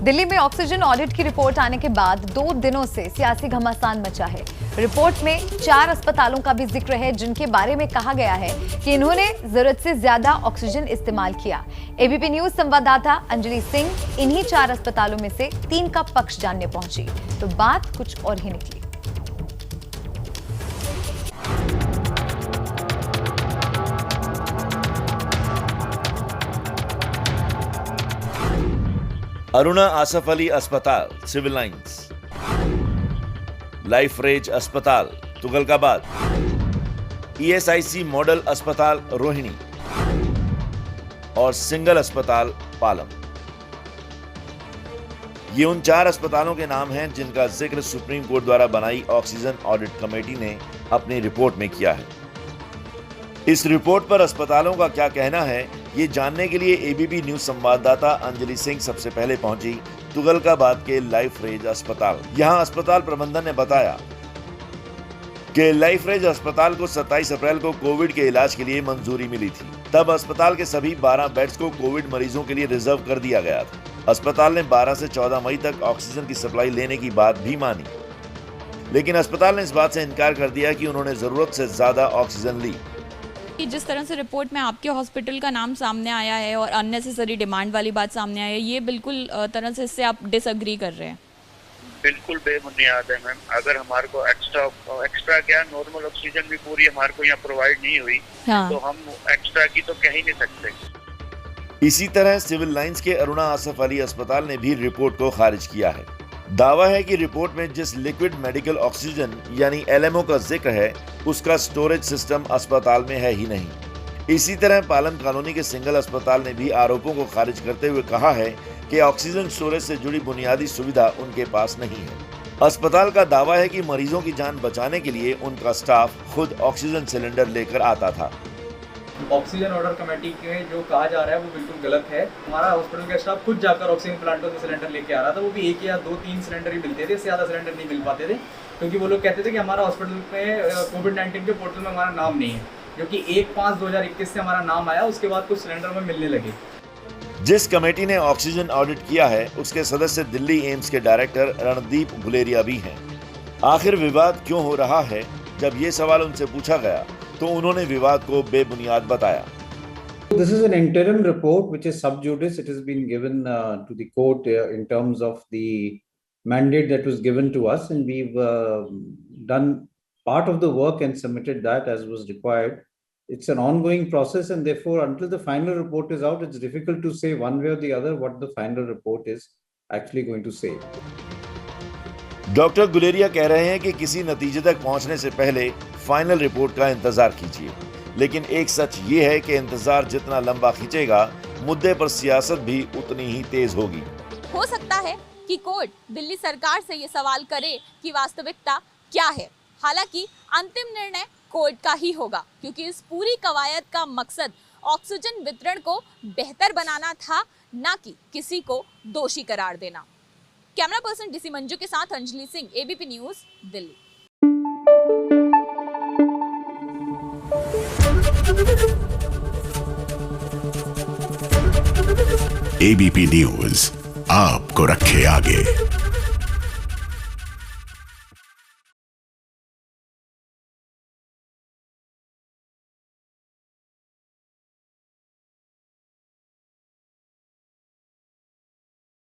दिल्ली में oxygen audit की report आने के बाद 2 दिनों से सियासी घमासान मचा है। रिपोर्ट में 4 अस्पतालों का भी जिक्र है जिनके बारे में कहा गया है कि इन्होंने जरूरत से ज्यादा ऑक्सीजन इस्तेमाल किया। एबीपी न्यूज संवाददाता अंजलि सिंह इन्हीं 4 अस्पतालों में से 3 का पक्ष जानने पहुंची तो बात कुछ और ही निकली। अरुणा आसफ अली अस्पताल सिविल लाइंस, लाइफ रेज अस्पताल तुगलकाबाद, ईएसआईसी मॉडल अस्पताल रोहिणी और सिंगल अस्पताल पालम। ये उन 4 अस्पतालों के नाम हैं जिनका जिक्र सुप्रीम कोर्ट द्वारा बनाई ऑक्सीजन ऑडिट कमेटी ने अपनी रिपोर्ट में किया है। इस रिपोर्ट पर अस्पतालों का क्या कहना है, ये जानने के लिए एबीपी न्यूज संवाददाता अंजलि सिंह सबसे पहले पहुंची तुगलकाबाद के लाइफ रेज अस्पताल। यहां अस्पताल प्रबंधन ने बताया कि लाइफ रेज अस्पताल को 27 अप्रैल को कोविड के इलाज के लिए मंजूरी मिली थी। तब अस्पताल के सभी 12 बेड्स को कोविड मरीजों के लिए रिजर्व कर दिया गया था। अस्पताल ने 12 से 14 मई तक ऑक्सीजन की सप्लाई लेने की बात भी मानी, लेकिन अस्पताल ने इस बात से इनकार कर दिया कि उन्होंने जरूरत से ज्यादा ऑक्सीजन ली। जिस तरह से रिपोर्ट में आपके हॉस्पिटल का नाम सामने आया है और अननेसेसरी डिमांड वाली बात सामने आई है, ये बिल्कुल तरह से इससे आप डिसएग्री कर रहे हैं। बिल्कुल बेबुनियाद है मैम। अगर हमारे को एक्स्ट्रा क्या नॉर्मल ऑक्सीजन भी पूरी हमारे को यहाँ प्रोवाइड नहीं हुई, हाँ। तो हम एक्स्ट्रा की तो कह ही नहीं सकते। इसी तरह सिविल लाइंस के अरुणा आसफ अली अस्पताल ने भी रिपोर्ट को खारिज किया है। दावा है कि रिपोर्ट में जिस लिक्विड मेडिकल ऑक्सीजन यानी एलएमओ का जिक्र है, उसका स्टोरेज सिस्टम अस्पताल में है ही नहीं। इसी तरह पालम कॉलोनी के सिंगल अस्पताल ने भी आरोपों को खारिज करते हुए कहा है कि ऑक्सीजन स्टोरेज से जुड़ी बुनियादी सुविधा उनके पास नहीं है। अस्पताल का दावा है कि मरीजों की जान बचाने के लिए उनका स्टाफ खुद ऑक्सीजन सिलेंडर लेकर आता था। ऑक्सीजन ऑर्डर कमेटी के जो कहा जा रहा है वो बिल्कुल गलत है। हमारा हॉस्पिटल का स्टाफ खुद जाकर ऑक्सीजन प्लांटों से सिलेंडर लेके आ रहा था। वो भी 1 या 2-3 सिलेंडर ही मिलते थे, इससे ज़्यादा सिलेंडर नहीं मिल पाते थे, क्योंकि वो लोग कहते थे कि हमारा हॉस्पिटल में कोविड-19 के पोर्टल में हमारा नाम नहीं है, जो कि 1/5/2021 से हमारा नाम आया, उसके बाद कुछ सिलेंडर में मिलने लगे। जिस कमेटी ने ऑक्सीजन ऑडिट किया है, उसके सदस्य दिल्ली एम्स के डायरेक्टर रणदीप गुलेरिया भी हैं। आखिर विवाद क्यों हो रहा है, जब ये सवाल उनसे पूछा गया तो उन्होंने विवाद को बेबुनियाद बताया। This is an interim report which is sub judice. It has been given to the court in terms of the mandate that was given to us, and we've done part of the work and submitted that as was required. It's an ongoing process, and therefore until the final report is out, it's difficult to say one way or the other what the final report is actually going to say. Doctor Guleria कह रहे हैं कि किसी नतीजे तक पहुंचने से पहले फाइनल रिपोर्ट का इंतजार कीजिए, लेकिन एक सच ये है कि इंतजार जितना लंबा खींचेगा, मुद्दे पर सियासत भी उतनी ही तेज होगी। हो सकता है कि कोर्ट दिल्ली सरकार से ये सवाल करे कि वास्तविकता क्या है। हालांकि अंतिम निर्णय कोर्ट का ही होगा, क्योंकि इस पूरी कवायद का मकसद ऑक्सीजन वितरण को बेहतर बनाना था, न कि किसी को दोषी करार देना। कैमरा पर्सन डीसी मंजू के साथ Anjali Singh, ABP news, Delhi. ABP news आपको रखे आगे।